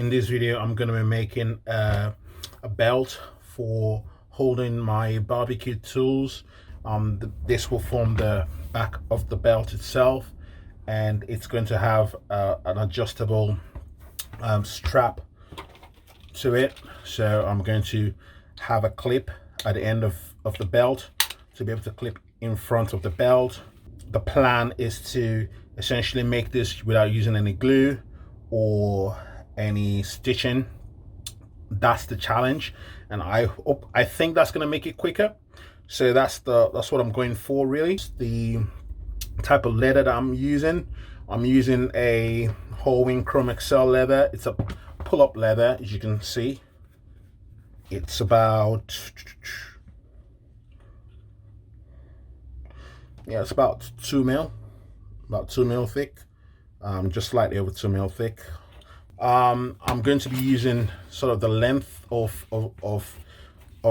In this video, I'm going to be making a belt for holding my barbecue tools. This will form the back of the belt itself, and it's going to have an adjustable strap to it. So I'm going to have a clip at the end of the belt to be able to clip in front of the belt. The plan is to essentially make this without using any glue or any stitching. That's the challenge, and I think that's going to make it quicker. So that's what I'm going for, really. The type of leather that I'm using a whole wing chrome excel leather. It's a pull-up leather, as you can see. It's about it's about 2 mil thick, just slightly over 2 mil thick. I'm going to be using sort of the length of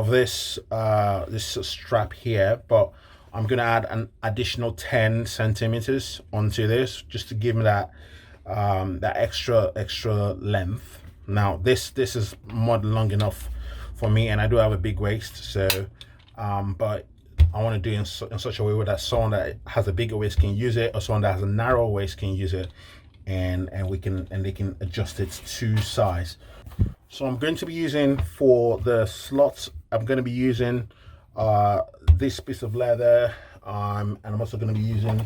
this this strap here, but I'm going to add an additional 10 centimeters onto this just to give me that that extra length. Now this is more than long enough for me, and I do have a big waist, so but I want to do it in such a way where that someone that has a bigger waist can use it, or someone that has a narrow waist can use it, and they can adjust it to size. So I'm going to be using, for the slots, I'm going to be using this piece of leather, and I'm also going to be using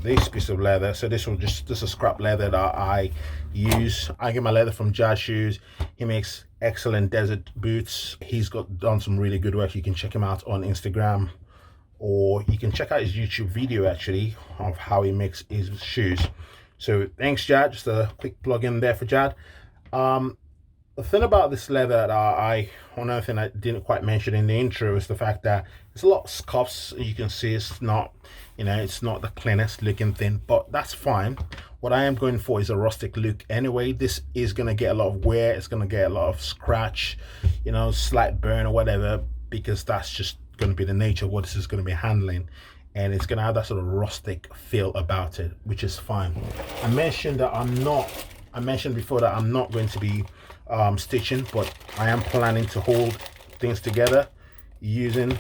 this piece of leather. So this is scrap leather that I use. I get my leather from Jadd Shoes. He makes excellent desert boots. He's done some really good work. You can check him out on Instagram, or you can check out his YouTube video actually of how he makes his shoes. So thanks, Jadd. Just a quick plug in there for Jadd. The thing about this leather that another thing I didn't quite mention in the intro is the fact that there's a lot of scuffs. You can see it's not, it's not the cleanest looking thing, but that's fine. What I am going for is a rustic look anyway. This is going to get a lot of wear. It's going to get a lot of scratch, slight burn or whatever, because that's just going to be the nature of what this is going to be handling, and it's going to have that sort of rustic feel about it, which is fine. I mentioned before that I'm not going to be stitching, but I am planning to hold things together using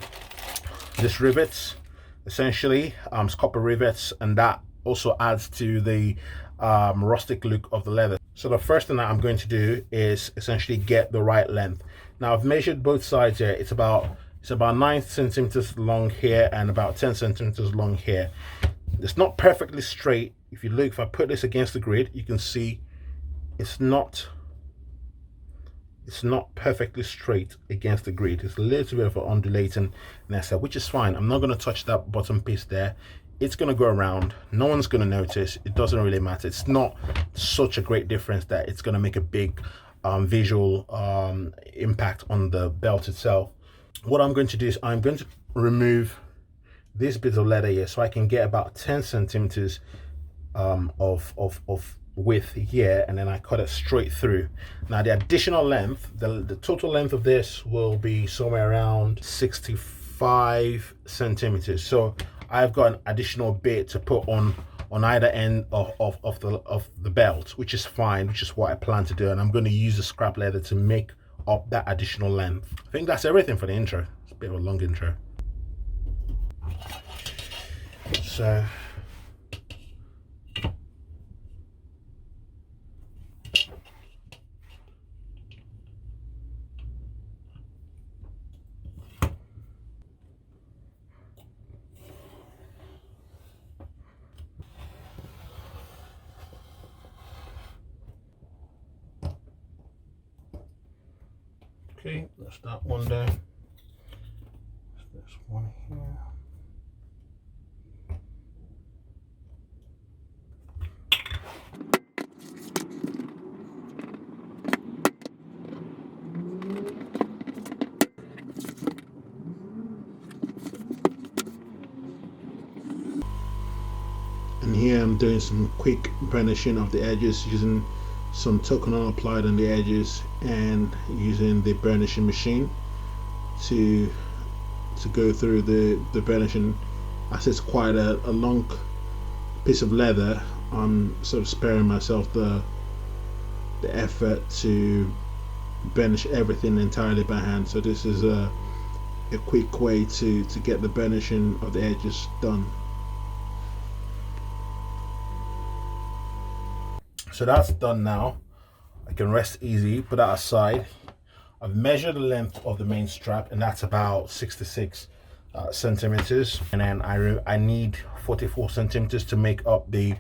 these rivets, essentially copper rivets, and that also adds to the rustic look of the leather. So the first thing that I'm going to do is essentially get the right length. Now I've measured both sides here. It's about 9 centimeters long here and about 10 centimeters long here. It's not perfectly straight. If I put this against the grid, you can see it's not perfectly straight against the grid. It's a little bit of an undulating nessa, which is fine. I'm not going to touch that bottom piece there. It's going to go around. No one's going to notice. It doesn't really matter. It's not such a great difference that it's going to make a big visual impact on the belt itself. What I'm going to do is I'm going to remove this bit of leather here, so I can get about 10 centimeters of width here, and then I cut it straight through. Now the additional length, the total length of this will be somewhere around 65 centimeters. So I've got an additional bit to put on either end of the belt, which is fine, which is what I plan to do, and I'm going to use the scrap leather to make up that additional length. I think that's everything for the intro. It's a bit of a long intro. So okay, that's that one there. This one here. And here I'm doing some quick burnishing of the edges using some toconal applied on the edges and using the burnishing machine to go through the burnishing. As it's quite a long piece of leather, I'm sort of sparing myself the effort to burnish everything entirely by hand. So this is a quick way to get the burnishing of the edges done. So that's done now. I can rest easy, put that aside. I've measured the length of the main strap, and that's about 66 centimeters, and then I need 44 centimeters to make up the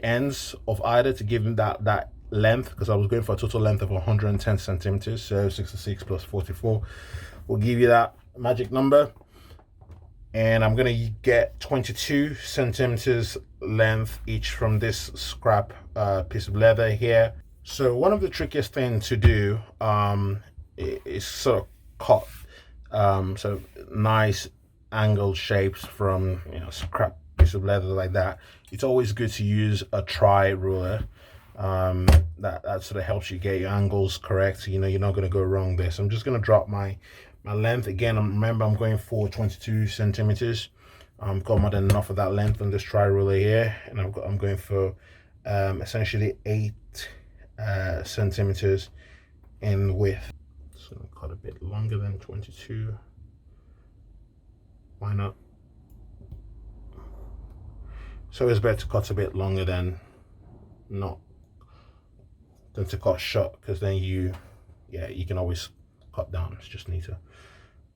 ends of either to give them that length, because I was going for a total length of 110 centimeters. So 66 plus 44 will give you that magic number, and I'm gonna get 22 centimeters length each from this scrap piece of leather here. So one of the trickiest things to do is sort of cut so nice angled shapes from, you know, scrap piece of leather like that. It's always good to use a tri ruler. That sort of helps you get your angles correct. You know, you're not going to go wrong there. So I'm just going to drop my length again. Remember, I'm going for 22 centimeters. I've got more than enough of that length on this tri ruler here, and I'm going for essentially 8 centimeters in width. So I'm cut a bit longer than 22. Why not? So it's better to cut a bit longer than to cut short, because then you can always cut down. It's just neater.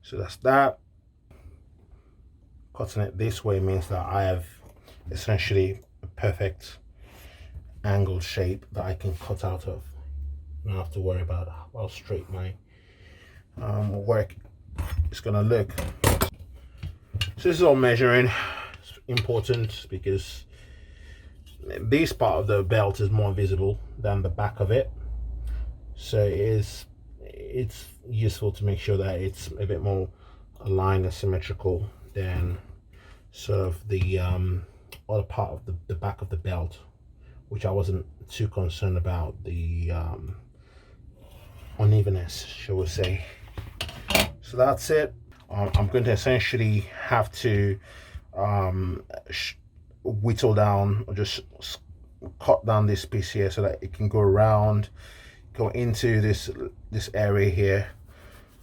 So that's that. Cutting it this way means that I have essentially a perfect angled shape that I can cut out of. I don't have to worry about how straight my work is gonna look. So this is all measuring. It's important because this part of the belt is more visible than the back of it, so it's useful to make sure that it's a bit more aligned and symmetrical than sort of the other part of the back of the belt, which I wasn't too concerned about the unevenness, shall we say. So that's it. I'm going to essentially have to whittle down, or just cut down this piece here so that it can go around, go into this area here.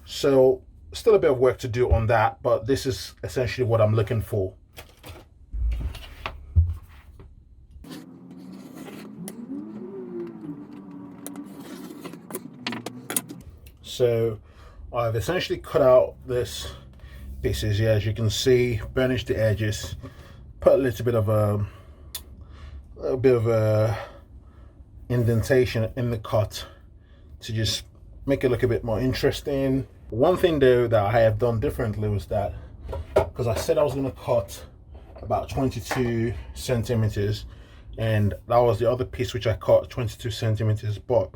So still a bit of work to do on that, but this is essentially what I'm looking for. So I've essentially cut out this pieces here, as you can see, burnished the edges, put a little bit of a indentation in the cut to just make it look a bit more interesting. One thing though that I have done differently was that, because I said I was going to cut about 22 centimeters, and that was the other piece which I cut 22 centimeters, but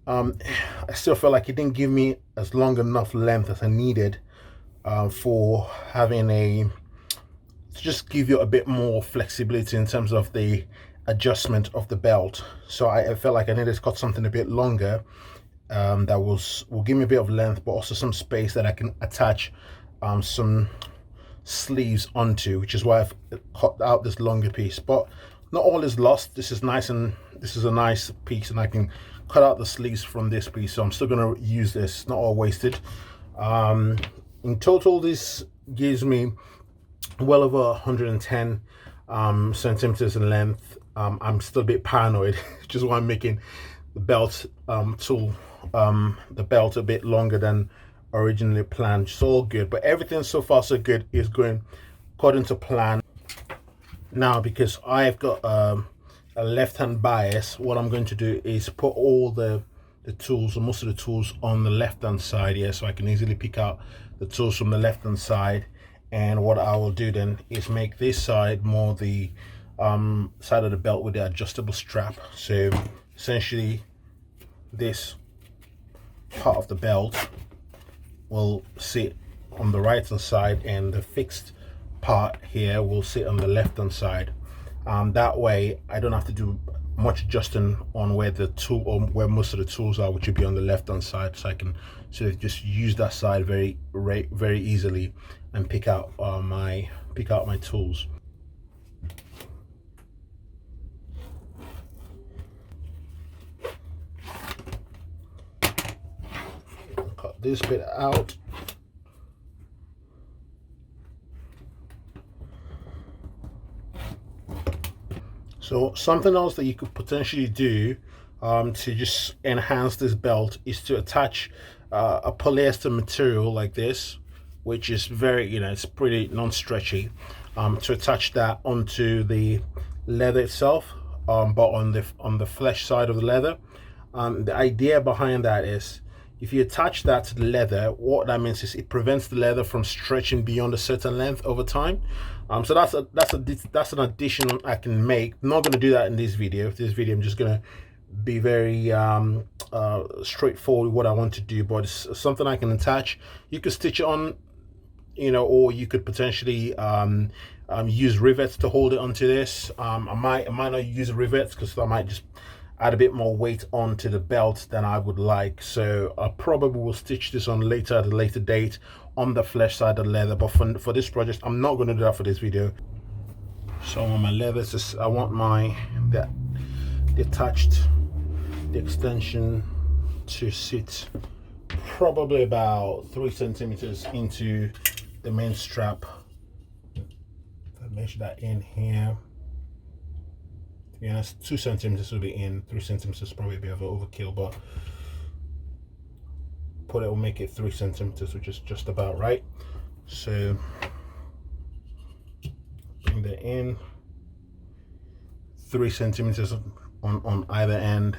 I still felt like it didn't give me as long enough length as I needed for having to just give you a bit more flexibility in terms of the adjustment of the belt. So I felt like I needed to cut something a bit longer that will give me a bit of length, but also some space that I can attach some sleeves onto, which is why I've cut out this longer piece. But not all is lost. This is nice, and this is a nice piece, and I can cut out the sleeves from this piece, so I'm still going to use this, not all wasted. In total, this gives me well over 110 centimeters in length. I'm still a bit paranoid, which is why I'm making the belt the belt a bit longer than originally planned. It's all good, but everything so far so good is going according to plan. Now, because I've got a left-hand bias, what I'm going to do is put all the tools, or most of the tools, on the left-hand side here, so I can easily pick out the tools from the left-hand side. And what I will do then is make this side more the side of the belt with the adjustable strap. So essentially this part of the belt will sit on the right hand side, and the fixed part here will sit on the left hand side. That way I don't have to do much adjusting on where the tool, or where most of the tools are, which would be on the left hand side. So I can sort of just use that side very easily and pick out my tools. this bit out. So something else that you could potentially do to just enhance this belt is to attach a polyester material like this, which is very, it's pretty non-stretchy, to attach that onto the leather itself, but on the flesh side of the leather. The idea behind that is, if you attach that to the leather, what that means is it prevents the leather from stretching beyond a certain length over time. So that's an addition I can make. I'm not going to do that in this video. I'm just going to be very straightforward with what I want to do, but it's something I can attach. You could stitch it on, or you could potentially use rivets to hold it onto this. I might not use rivets because I might just add a bit more weight onto the belt than I would like. So I probably will stitch this on later at a later date on the flesh side of the leather, but for this project I'm not going to do that for this video. So on my leather, I want the extension to sit probably about 3 centimeters into the main strap. If I measure that in here, to be honest, 2 centimeters will be in, 3 centimeters probably a bit of an overkill, but it will make it 3 centimeters, which is just about right. So bring that in, 3 centimeters on either end.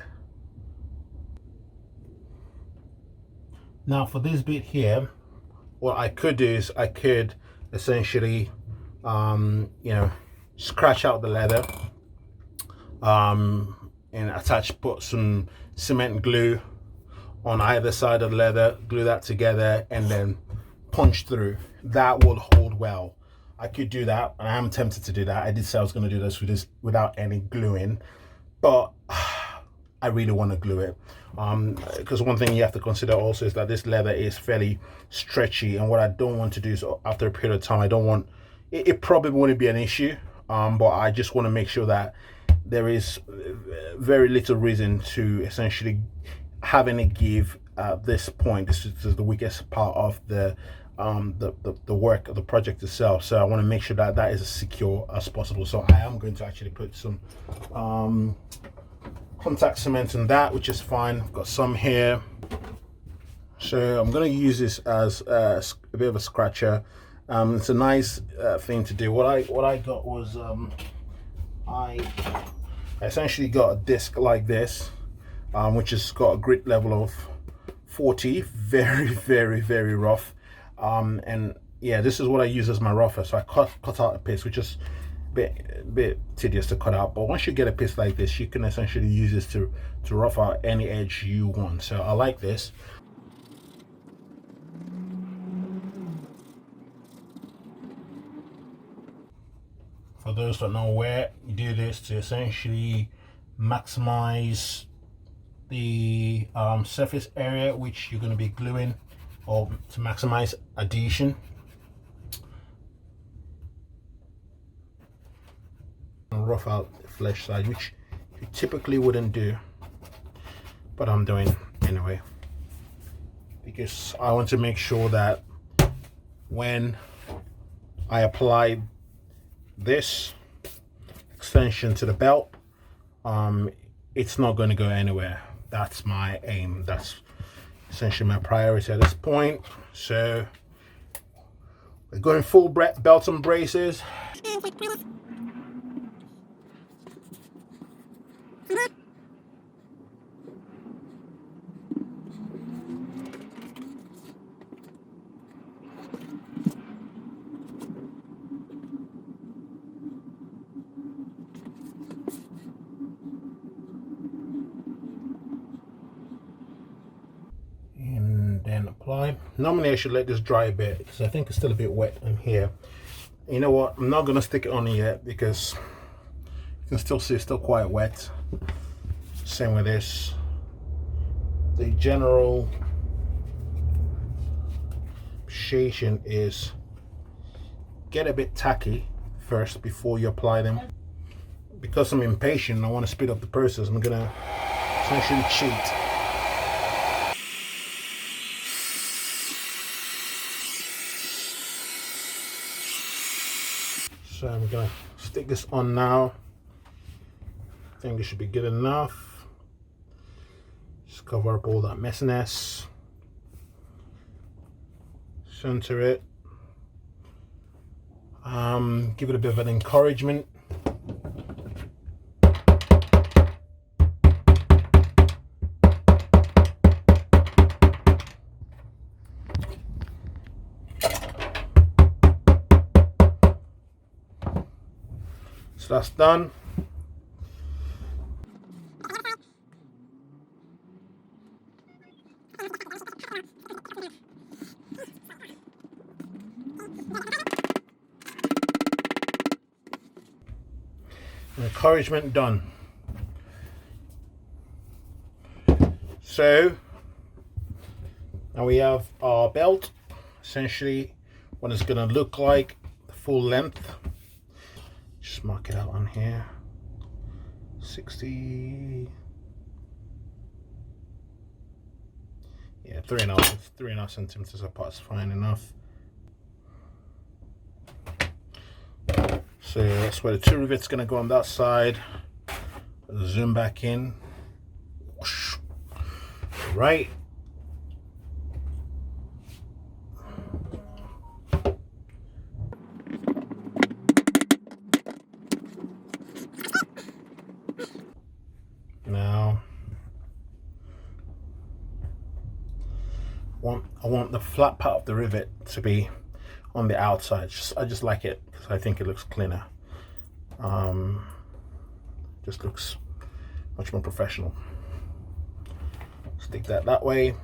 Now for this bit here, what I could do is I could essentially scratch out the leather and put some cement glue on either side of the leather, glue that together, and then punch through. That will hold well. I could do that, and I am tempted to do that. I did say I was going to do this without any gluing, but I really want to glue it, because one thing you have to consider also is that this leather is fairly stretchy, and what I don't want to do is, after a period of time, I don't want it probably wouldn't be an issue, but I just want to make sure that there is very little reason to essentially have any give at this point. This is the weakest part of the work of the project itself, so I want to make sure that that is as secure as possible. So I am going to actually put some contact cement in that, which is fine. I've got some here, so I'm going to use this as a bit of a scratcher. It's a nice thing to do. What I got was I essentially got a disc like this, which has got a grit level of 40, very, very, very rough. And yeah, this is what I use as my rougher. So I cut out a piece, which is a bit tedious to cut out, but once you get a piece like this, you can essentially use this to rough out any edge you want. So I like this. For those that know where you do this, to essentially maximize the surface area which you're going to be gluing, or to maximize adhesion. And rough out the flesh side, which you typically wouldn't do, but I'm doing anyway, because I want to make sure that when I apply this extension to the belt, it's not going to go anywhere. That's my aim. That's essentially my priority at this point. So we're going full belt and braces. Then apply. Normally I should let this dry a bit because I think it's still a bit wet in here. You know what, I'm not going to stick it on yet because you can still see it's still quite wet. Same with this. The general appreciation is get a bit tacky first before you apply them. Because I'm impatient, I want to speed up the process. I'm going to essentially cheat. So I'm gonna stick this on now. I think it should be good enough. Just cover up all that messiness. Center it. Give it a bit of an encouragement. So that's done. Encouragement done. So now we have our belt, essentially what it's going to look like, the full length. Just mark it out on here. 60. Yeah, 3.5 centimeters apart is fine enough. So that's where the two rivets going to go on that side. Zoom back in. Right. Now I want the flat part of the rivet to be on the outside. I just like it because I think it looks cleaner. Just looks much more professional. Stick that way.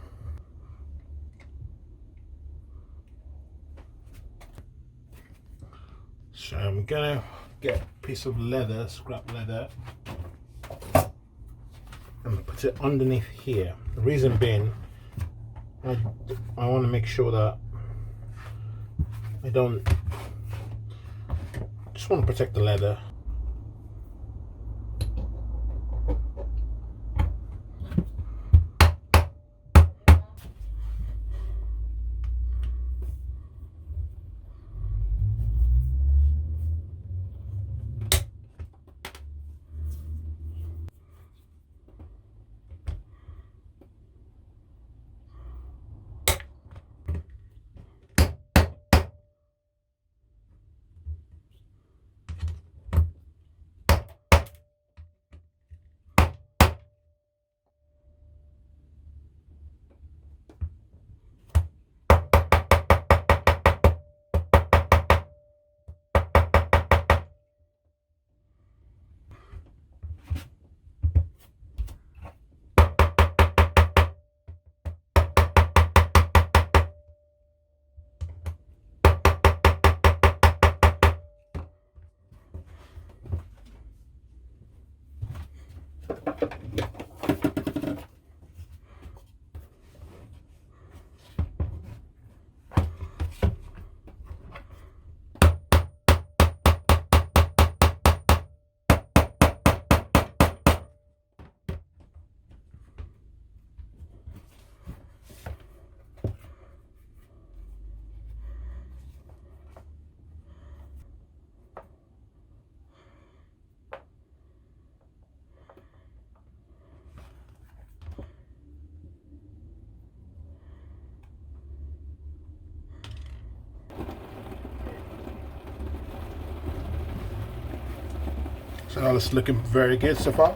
So I'm gonna get a piece of leather, scrap leather, and put it underneath here. The reason being, I want to make sure that I don't, just want to protect the leather. So it's looking very good so far.